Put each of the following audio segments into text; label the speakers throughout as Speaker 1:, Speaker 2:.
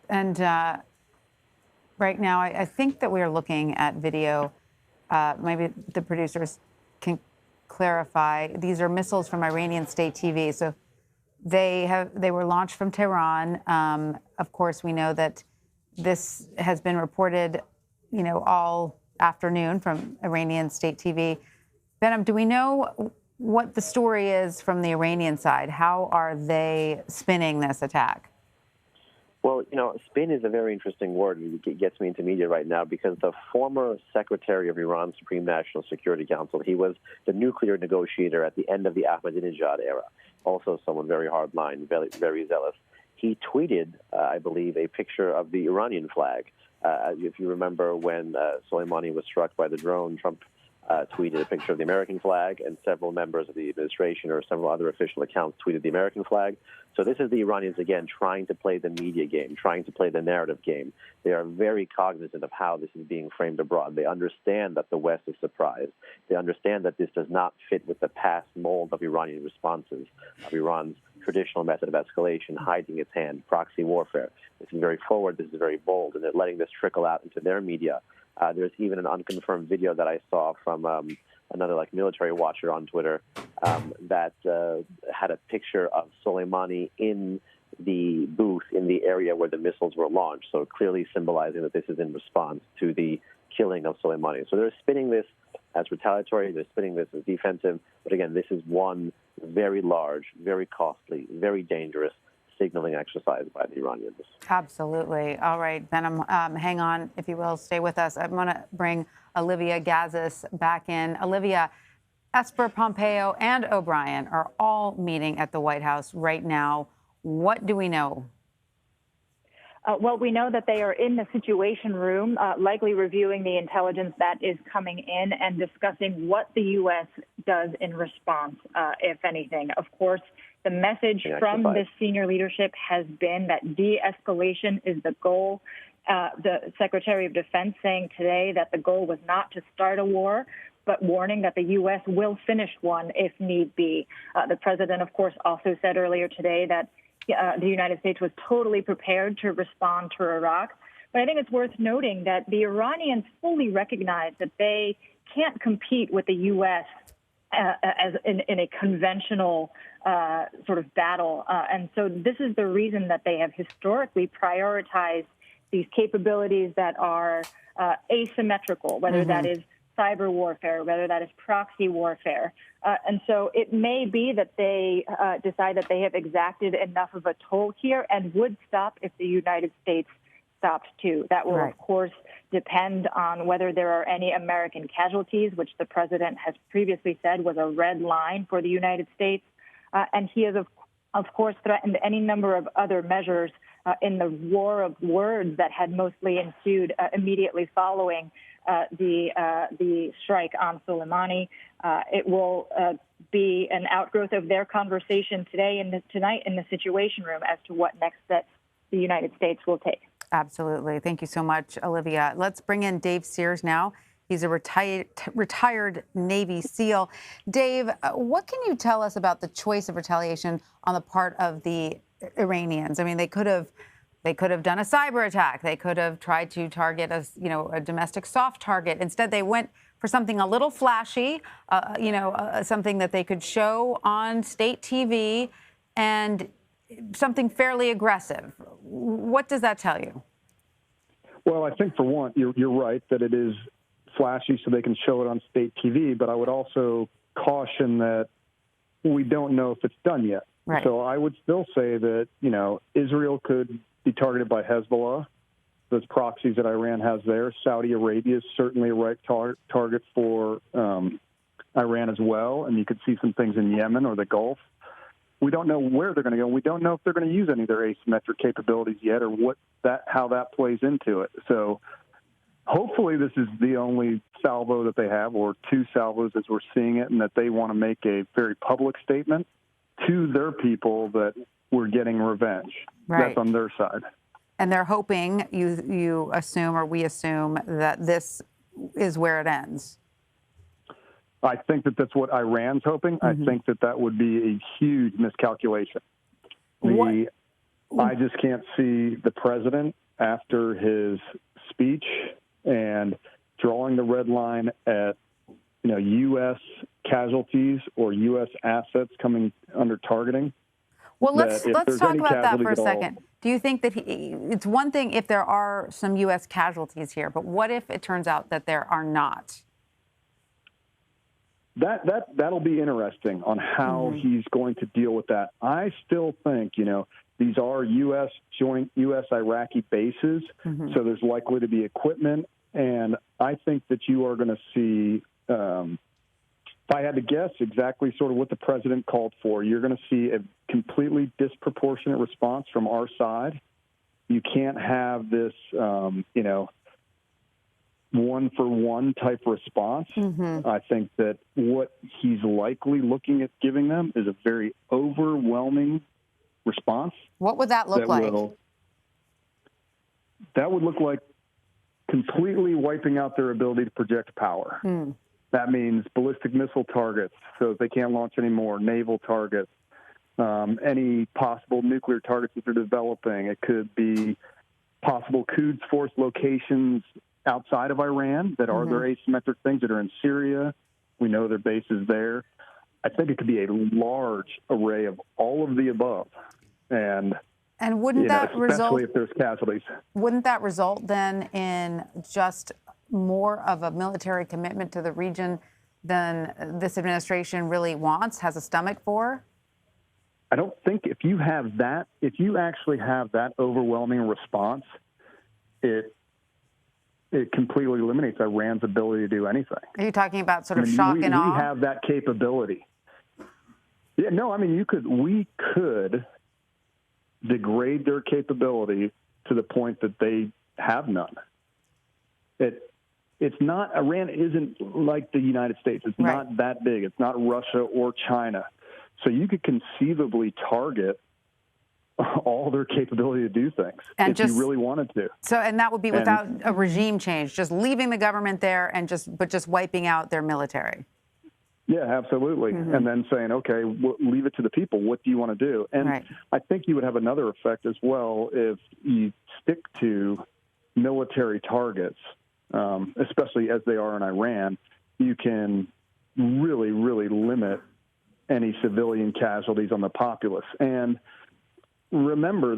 Speaker 1: And right now, I think that we are looking at video. Maybe the producers can clarify. These are missiles from Iranian state TV. So they were launched from Tehran. Of course, we know that this has been reported, all afternoon from Iranian state TV. Behnam, do we know what the story is from the Iranian side? How are they spinning this attack?
Speaker 2: Well, spin is a very interesting word. It gets me into media right now because the former secretary of Iran's Supreme National Security Council, he was the nuclear negotiator at the end of the Ahmadinejad era, also someone very hardline, very, very zealous. He tweeted, I believe, a picture of the Iranian flag. If you remember when Soleimani was struck by the drone, Trump tweeted a picture of the American flag, and several members of the administration or several other official accounts tweeted the American flag. So this is the Iranians, again, trying to play the media game, trying to play the narrative game. They are very cognizant of how this is being framed abroad. They understand that the West is surprised. They understand that this does not fit with the past mold of Iranian responses, of Iran's traditional method of escalation, hiding its hand, proxy warfare. This is very forward, this is very bold, and they're letting this trickle out into their media. There's even an unconfirmed video that I saw from another military watcher on Twitter that had a picture of Soleimani in the booth in the area where the missiles were launched, so clearly symbolizing that this is in response to the killing of Soleimani. So they're spinning this as retaliatory, they're spinning this as defensive, but again, this is one very large, very costly, very dangerous signaling exercise by the Iranians.
Speaker 1: Absolutely. All right, Behnam, hang on, if you will, stay with us. I'm going to bring Olivia Gazis back in. Olivia, Esper, Pompeo, and O'Brien are all meeting at the White House right now. What do we know?
Speaker 3: Well, we know that they are in the Situation Room, likely reviewing the intelligence that is coming in and discussing what the U.S. does in response, if anything. Of course, the message from this senior leadership has been that de-escalation is the goal. The Secretary of Defense saying today that the goal was not to start a war, but warning that the U.S. will finish one if need be. The president, of course, also said earlier today that the United States was totally prepared to respond to Iraq. But I think it's worth noting that the Iranians fully recognize that they can't compete with the U.S. As in a conventional sort of battle. And so this is the reason that they have historically prioritized these capabilities that are asymmetrical, whether that is cyber warfare, whether that is proxy warfare. And so it may be that they decide that they have exacted enough of a toll here and would stop if the United States stopped too. That will, of course, depend on whether there are any American casualties, which the president has previously said was a red line for the United States. And he has, of course, threatened any number of other measures in the war of words that had mostly ensued immediately following the strike on Soleimani. It will be an outgrowth of their conversation tonight in the Situation Room as to what next steps the United States will take.
Speaker 1: Absolutely. Thank you so much, Olivia. Let's bring in Dave Sears now. He's a retired Navy SEAL. Dave, what can you tell us about the choice of retaliation on the part of the Iranians? I mean, they could have done a cyber attack. They could have tried to target a domestic soft target. Instead, they went for something a little flashy, something that they could show on state TV and something fairly aggressive. What does that tell you?
Speaker 4: Well, I think for one, you're right that it is flashy so they can show it on state TV, but I would also caution that we don't know if it's done yet. Right. So I would still say that, Israel could be targeted by Hezbollah, those proxies that Iran has there. Saudi Arabia is certainly a right target for Iran as well, and you could see some things in Yemen or the Gulf. We don't know where they're going to go. We don't know if they're going to use any of their asymmetric capabilities yet or how that plays into it. So hopefully this is the only salvo that they have, or two salvos as we're seeing it, and that they want to make a very public statement to their people that we're getting revenge. Right. That's on their side.
Speaker 1: And they're hoping, you assume, or we assume, that this is where it ends.
Speaker 4: I think that that's what Iran's hoping. I think that would be a huge miscalculation. I just can't see the president, after his speech and drawing the red line at U.S. casualties or U.S. assets coming under targeting.
Speaker 1: Well, let's talk about that for a second. Do you think that it's one thing if there are some U.S. casualties here, but what if it turns out that there are not?
Speaker 4: That'll be interesting on how he's going to deal with that. I still think, these are joint U.S.-Iraqi bases, so there's likely to be equipment. And I think that you are going to see, if I had to guess exactly sort of what the president called for, you're going to see a completely disproportionate response from our side. You can't have this, one-for-one type response. I think that what he's likely looking at giving them is a very overwhelming response.
Speaker 1: What would that look like?
Speaker 4: That would look like completely wiping out their ability to project power. That means ballistic missile targets, so they can't launch anymore, naval targets, any possible nuclear targets that they're developing. It could be possible Quds Force locations outside of Iran that are their asymmetric things that are in Syria. We know their bases there. I think it could be a large array of all of the above. And
Speaker 1: wouldn't that
Speaker 4: especially if there's casualties.
Speaker 1: Wouldn't that result then in just more of a military commitment to the region than this administration really wants, has a stomach for?
Speaker 4: I don't think if you actually have that overwhelming response, it completely eliminates Iran's ability to do anything.
Speaker 1: Are you talking about sort of shock and awe?
Speaker 4: We have that capability. Yeah, no, we could degrade their capability to the point that they have none. It's not, Iran isn't like the United States. It's not that big. It's not Russia or China. So you could conceivably target all their capability to do things if you really wanted to.
Speaker 1: So, and that would be without a regime change, just leaving the government there and just wiping out their military.
Speaker 4: Yeah, absolutely. And then saying, okay, leave it to the people. What do you want to do? And I think you would have another effect as well if you stick to military targets, especially as they are in Iran. You can really, really limit any civilian casualties on the populace. And remember,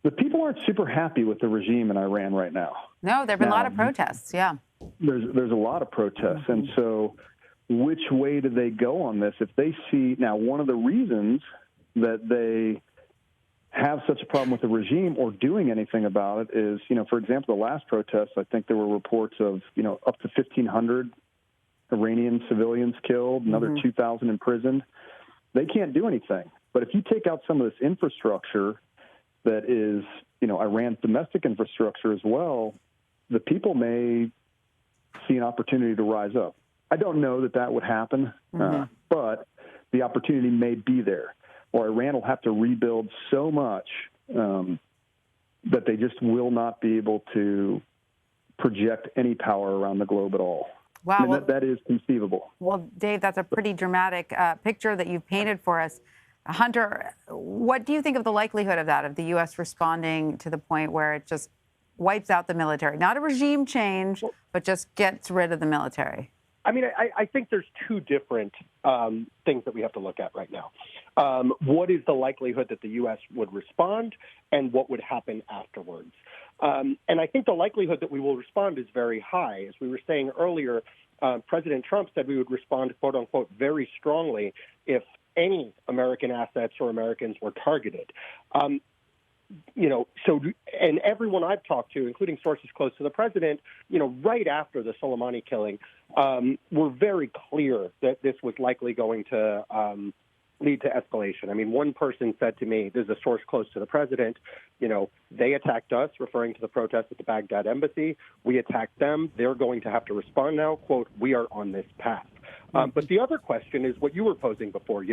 Speaker 4: the people aren't super happy with the regime in Iran right now.
Speaker 1: No, there have been a lot of protests,
Speaker 4: There's a lot of protests. And so which way do they go on this? If they see, now one of the reasons that they have such a problem with the regime or doing anything about it is, for example, the last protests, I think there were reports of, up to 1,500 Iranian civilians killed, another 2,000 imprisoned. They can't do anything. But if you take out some of this infrastructure that is, Iran's domestic infrastructure as well, the people may see an opportunity to rise up. I don't know that would happen, but the opportunity may be there. Or Iran will have to rebuild so much that they just will not be able to project any power around the globe at all.
Speaker 1: Wow.
Speaker 4: That is conceivable.
Speaker 1: Well, Dave, that's a pretty dramatic picture that you've painted for us. Hunter, what do you think of the likelihood of that, of the U.S. responding to the point where it just wipes out the military? Not a regime change, but just gets rid of the military.
Speaker 5: I think there's two different things that we have to look at right now. What is the likelihood that the U.S. would respond, and what would happen afterwards? And I think the likelihood that we will respond is very high. As we were saying earlier, President Trump said we would respond, quote unquote, very strongly if any American assets or Americans were targeted. And everyone I've talked to, including sources close to the president, right after the Soleimani killing, were very clear that this was likely going to lead to escalation. One person said to me, there's a source close to the president, they attacked us, referring to the protests at the Baghdad embassy. We attacked them. They're going to have to respond now. Quote, we are on this path. But the other question is what you were posing before,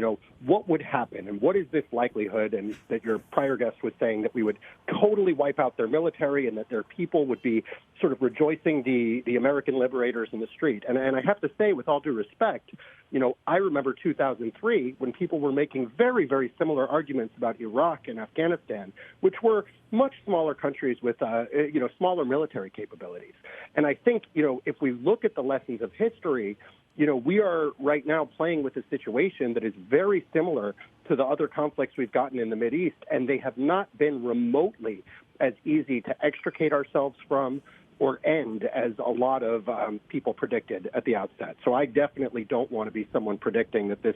Speaker 5: what would happen and what is this likelihood, and that your prior guest was saying that we would totally wipe out their military and that their people would be sort of rejoicing the American liberators in the street. And I have to say, with all due respect, I remember 2003 when people were making very, very similar arguments about Iraq and Afghanistan, which were much smaller countries with, smaller military capabilities. And I think, if we look at the lessons of history, we are right now playing with a situation that is very similar to the other conflicts we've gotten in the Mideast, and they have not been remotely as easy to extricate ourselves from or end as a lot of people predicted at the outset. So I definitely don't want to be someone predicting that this,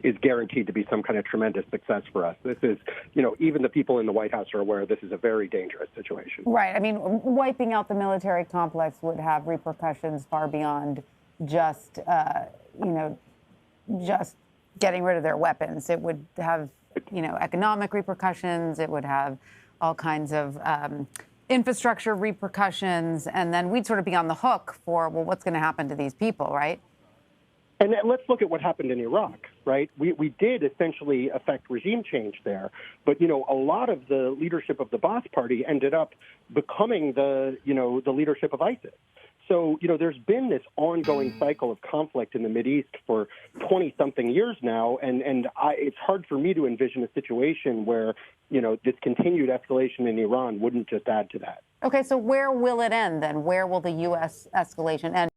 Speaker 5: is guaranteed to be some kind of tremendous success for us. This is, even the people in the White House are aware this is a very dangerous situation.
Speaker 1: Right. I mean, wiping out the military complex would have repercussions far beyond just, just getting rid of their weapons. It would have, economic repercussions. It would have all kinds of infrastructure repercussions, and then we'd sort of be on the hook for, well, what's going to happen to these people, right?
Speaker 5: And let's look at what happened in Iraq, right? We did essentially affect regime change there, but a lot of the leadership of the Ba'ath Party ended up becoming the leadership of ISIS. So, there's been this ongoing cycle of conflict in the Mideast for 20-something years now, and it's hard for me to envision a situation where, this continued escalation in Iran wouldn't just add to that.
Speaker 1: Okay, so where will it end then? Where will the U.S. escalation end?